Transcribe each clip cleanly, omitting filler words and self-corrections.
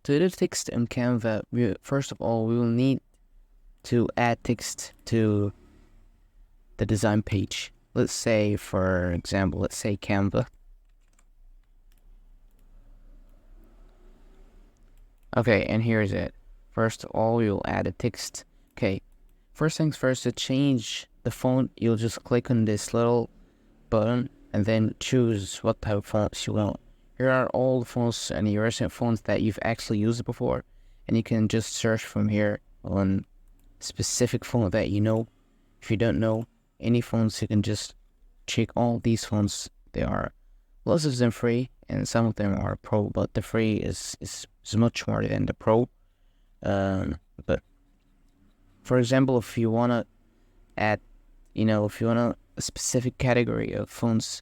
To edit text in Canva, first of all, we will need to add text to the design page. Let's say, for example, let's say Canva. Okay, and here's it. First of all, you'll add a text. Okay, first things first, to change the font, you'll just click on this little button and then choose what type of fonts you want. Here are all the fonts and the recent fonts that you've actually used before, and you can just search from here on specific font that you know. If you don't know any fonts, you can just check all these fonts. They are lots of them free, and some of them are pro, but the free is much more than the pro. But for example, if you wanna add, if you want a specific category of fonts,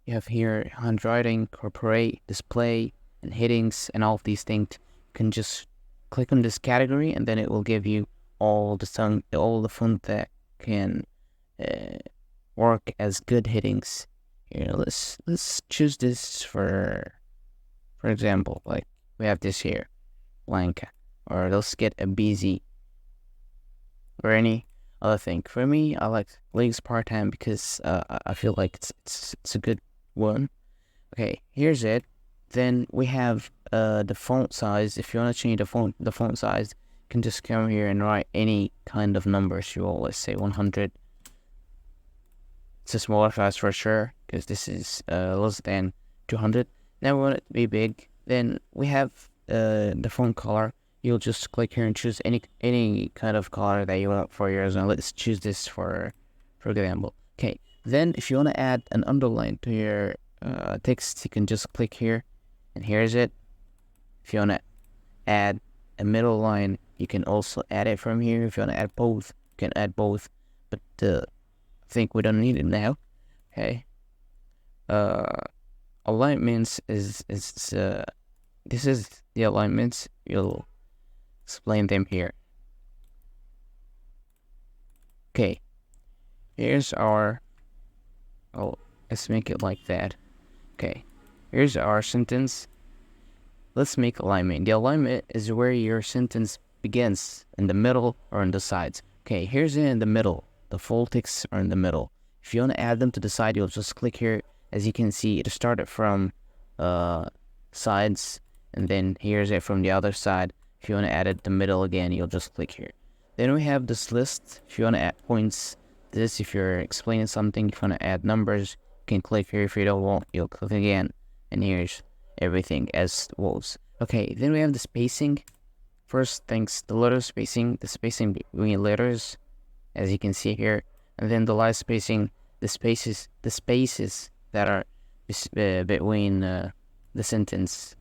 you have here handwriting, corporate, display, and headings, and all of these things. You can just click on this category, and then it will give you all the font that can work as good headings. Here, let's choose this for example, like we have this here, Blanca, or let's get a BZ or any other thing. For me, I like Leagues Part-Time because I feel like it's a good one. Okay, here's it. Then we have the font size. If you want to change the font size, you can just come here and write any kind of numbers you want. Let's say 100. It's a smaller size for sure because this is less than 200. Now we want it to be big. Then we have the font color. You'll just click here and choose any kind of color that you want for yours. Now let's choose this for example. Okay. Then if you want to add an underline to your text, you can just click here, and here's it. If you want to add a middle line, you can also add it from here. If you want to add both, you can add both. But I think we don't need it now. Okay. Alignments is this is the alignments. You'll explain them here. Okay, here's our, let's make it like that. Okay, here's our sentence. Let's make alignment. The alignment is where your sentence begins, in the middle or on the sides. Okay, here's it in the middle. The full text are in the middle. If you want to add them to the side, you'll just click here. As you can see, it started from sides, and then here's it from the other side. If you want to add it the middle again, you'll just click here. Then we have this list. If you want to add points, this if you're explaining something, if you want to add numbers, you can click here. If you don't want, you'll click again, and here's everything as was. Okay, then we have the spacing. First things, the letter spacing, the spacing between letters, as you can see here, and then the line spacing, the spaces that are between the sentence,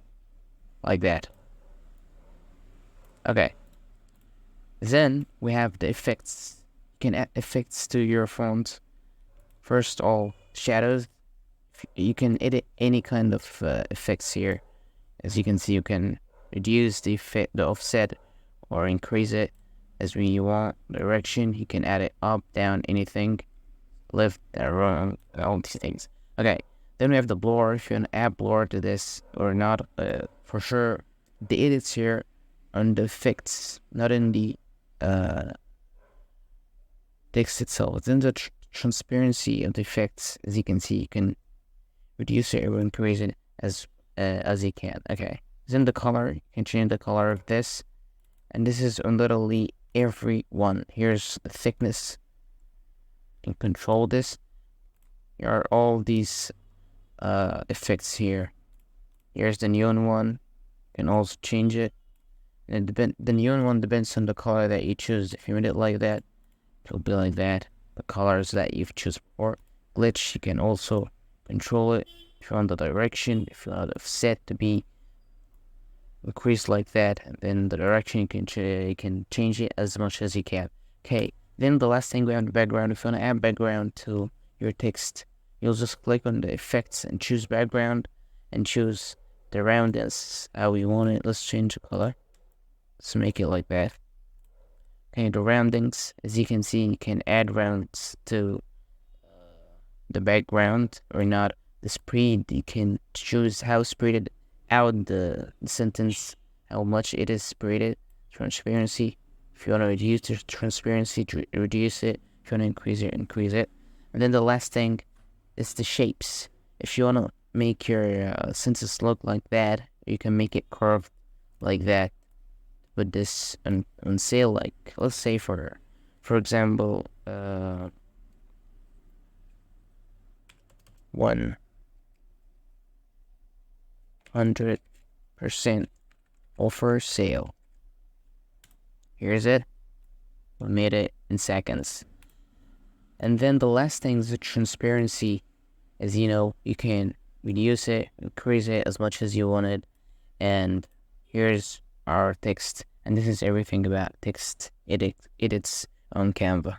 like that. Okay. Then we have the effects. You can add effects to your font. First, all shadows. You can edit any kind of effects here. As you can see, you can reduce the offset, or increase it as when you want. Direction, you can add it up, down, anything, left, right, all these things. Okay. Then we have the blur. If you want to add blur to this or not, for sure, the edits here on the effects, not in the text itself. It's in the transparency of the effects. As you can see, you can reduce it or increase it as you can. Okay. Then the color, you can change the color of this, and this is on literally every one. Here's the thickness. You can control this. Here are all these effects here. Here's the neon one. You can also change it. And the neon one depends on the color that you choose. If you made it like that, it'll be like that. The colors that you've chosen for. Glitch, you can also control it. If you want the direction, if you want the offset to be increased like that, and then the direction you can change it as much as you can. Okay. Then the last thing we have the background. If you want to add background to your text, you'll just click on the effects and choose background, and choose the round as how you want it. Let's change the color. Let's make it like that. Okay, the roundings, as you can see, you can add rounds to the background or not. The spread, you can choose how spread out the sentence how much it is separated, transparency. If you want to reduce the transparency, reduce it. If you want to increase it. And then the last thing is the shapes. If you want to make your census look like that, you can make it curved like that. Put this on sale, like let's say for example, 100% offer sale. Here's it. We made it in seconds. And then the last thing is the transparency. As you know, you can reduce it, increase it as much as you wanted. And here's our text. And this is everything about text edits on Canva.